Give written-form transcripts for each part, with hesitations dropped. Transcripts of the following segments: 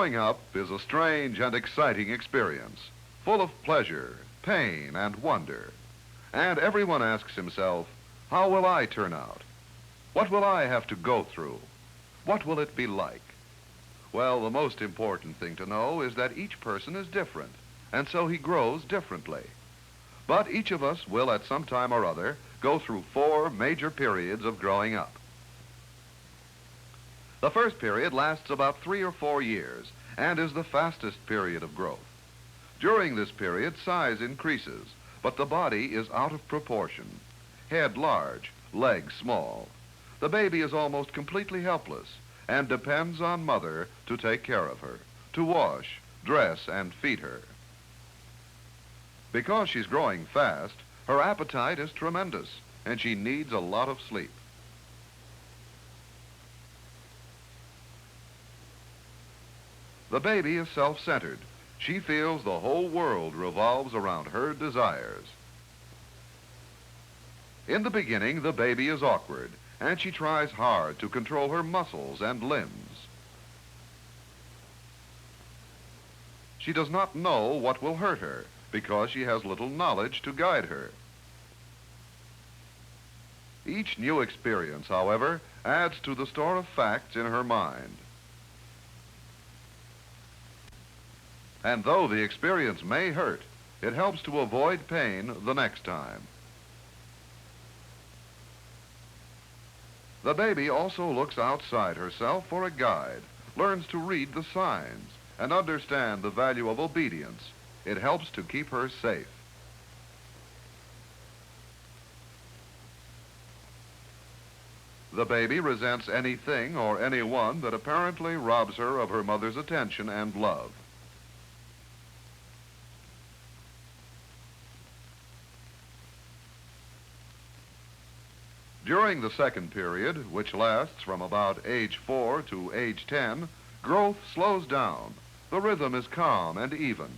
Growing up is a strange and exciting experience, full of pleasure, pain, and wonder. And everyone asks himself, how will I turn out? What will I have to go through? What will it be like? Well, the most important thing to know is that each person is different, and so he grows differently. But each of us will at some time or other go through 4 major periods of growing up. The first period lasts about 3 or 4 years and is the fastest period of growth. During this period, size increases, but the body is out of proportion. Head large, legs small. The baby is almost completely helpless and depends on mother to take care of her, to wash, dress, and feed her. Because she's growing fast, her appetite is tremendous, and she needs a lot of sleep. The baby is self-centered. She feels the whole world revolves around her desires. In the beginning, the baby is awkward, and she tries hard to control her muscles and limbs. She does not know what will hurt her because she has little knowledge to guide her. Each new experience, however, adds to the store of facts in her mind. And though the experience may hurt, it helps to avoid pain the next time. The baby also looks outside herself for a guide, learns to read the signs, and understand the value of obedience. It helps to keep her safe. The baby resents anything or anyone that apparently robs her of her mother's attention and love. During the second period, which lasts from about age 4 to age 10, growth slows down. The rhythm is calm and even.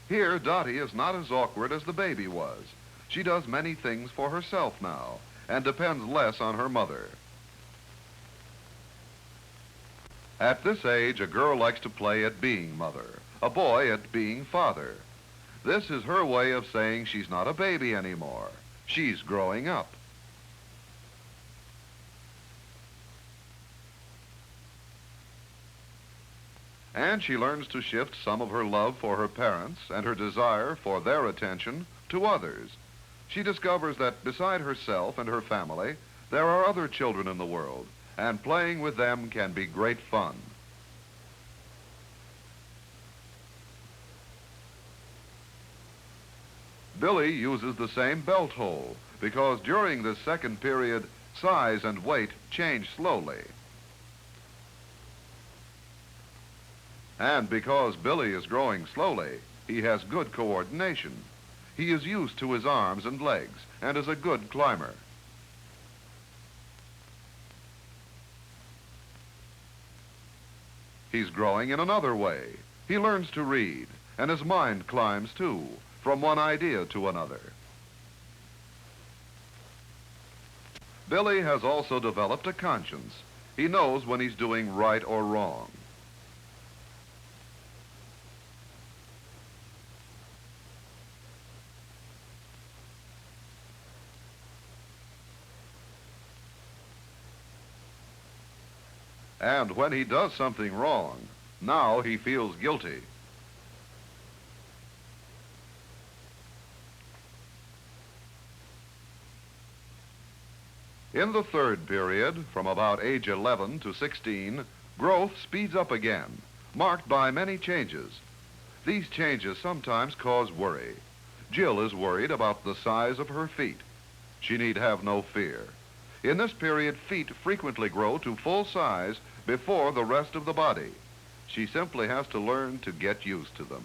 Here, Dottie is not as awkward as the baby was. She does many things for herself now and depends less on her mother. At this age, a girl likes to play at being mother, a boy at being father. This is her way of saying she's not a baby anymore. She's growing up. And she learns to shift some of her love for her parents and her desire for their attention to others. She discovers that beside herself and her family, there are other children in the world, and playing with them can be great fun. Billy uses the same belt hole because during this second period, size and weight change slowly. And because Billy is growing slowly, he has good coordination. He is used to his arms and legs and is a good climber. He's growing in another way. He learns to read, and his mind climbs too, from one idea to another. Billy has also developed a conscience. He knows when he's doing right or wrong. And when he does something wrong, now he feels guilty. In the third period, from about age 11 to 16, growth speeds up again, marked by many changes. These changes sometimes cause worry. Jill is worried about the size of her feet. She need have no fear. In this period, feet frequently grow to full size before the rest of the body. She simply has to learn to get used to them.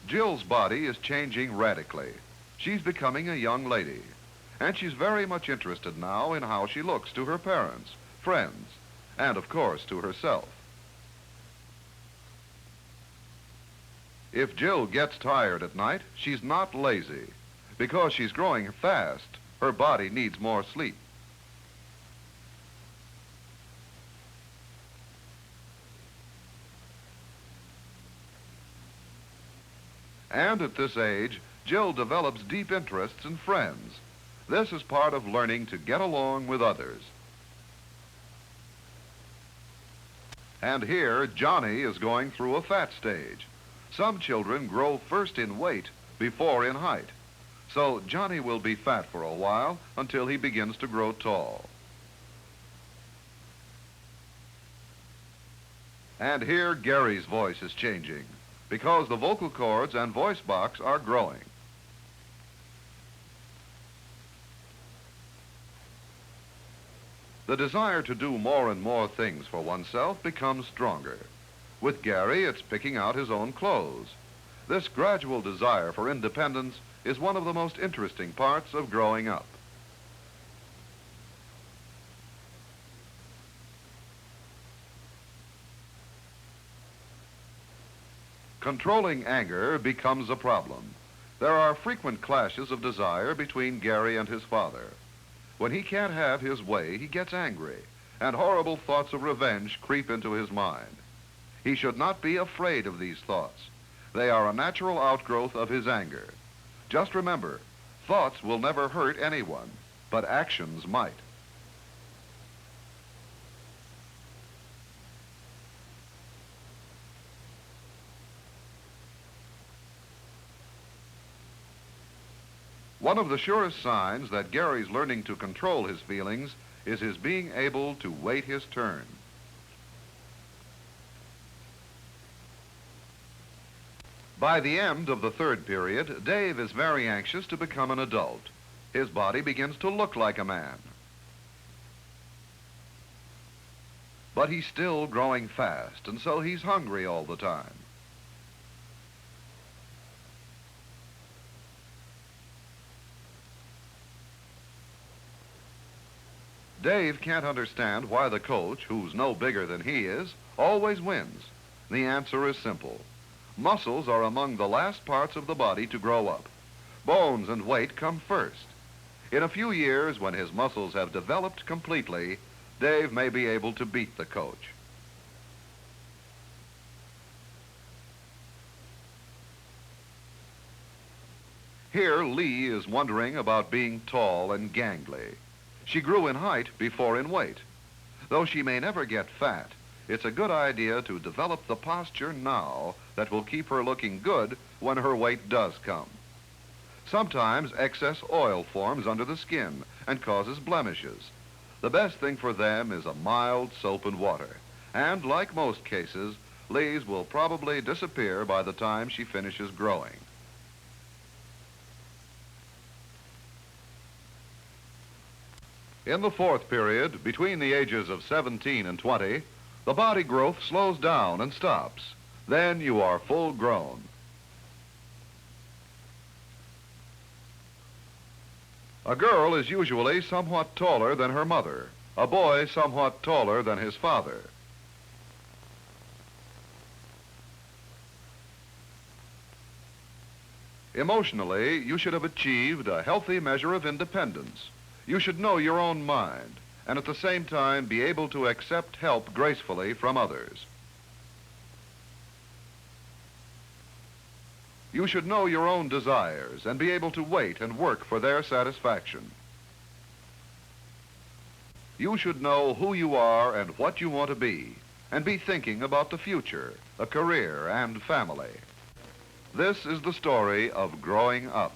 Jill's body is changing radically. She's becoming a young lady, and she's very much interested now in how she looks to her parents, friends, and of course to herself. If Jill gets tired at night, she's not lazy. Because she's growing fast, Her body needs more sleep. And at this age, Jill develops deep interests in friends. This is part of learning to get along with others. And here, Johnny is going through a fat stage. Some children grow first in weight before in height. So Johnny will be fat for a while until he begins to grow tall. And here, Gary's voice is changing because the vocal cords and voice box are growing. The desire to do more and more things for oneself becomes stronger. With Gary, it's picking out his own clothes. This gradual desire for independence is one of the most interesting parts of growing up. Controlling anger becomes a problem. There are frequent clashes of desire between Gary and his father. When he can't have his way, he gets angry, and horrible thoughts of revenge creep into his mind. He should not be afraid of these thoughts. They are a natural outgrowth of his anger. Just remember, thoughts will never hurt anyone, but actions might. One of the surest signs that Gary's learning to control his feelings is his being able to wait his turn. By the end of the third period, Dave is very anxious to become an adult. His body begins to look like a man. But he's still growing fast, and so he's hungry all the time. Dave can't understand why the coach, who's no bigger than he is, always wins. The answer is simple. Muscles are among the last parts of the body to grow up. Bones and weight come first. In a few years, when his muscles have developed completely, Dave may be able to beat the coach. Here, Lee is wondering about being tall and gangly. She grew in height before in weight. Though she may never get fat, it's a good idea to develop the posture now that will keep her looking good when her weight does come. Sometimes excess oil forms under the skin and causes blemishes. The best thing for them is a mild soap and water. And like most cases, Lee's will probably disappear by the time she finishes growing. In the fourth period, between the ages of 17 and 20, the body growth slows down and stops. Then you are full grown. A girl is usually somewhat taller than her mother, a boy somewhat taller than his father. Emotionally, you should have achieved a healthy measure of independence. You should know your own mind, and at the same time be able to accept help gracefully from others. You should know your own desires and be able to wait and work for their satisfaction. You should know who you are and what you want to be, and be thinking about the future, a career, and family. This is the story of growing up.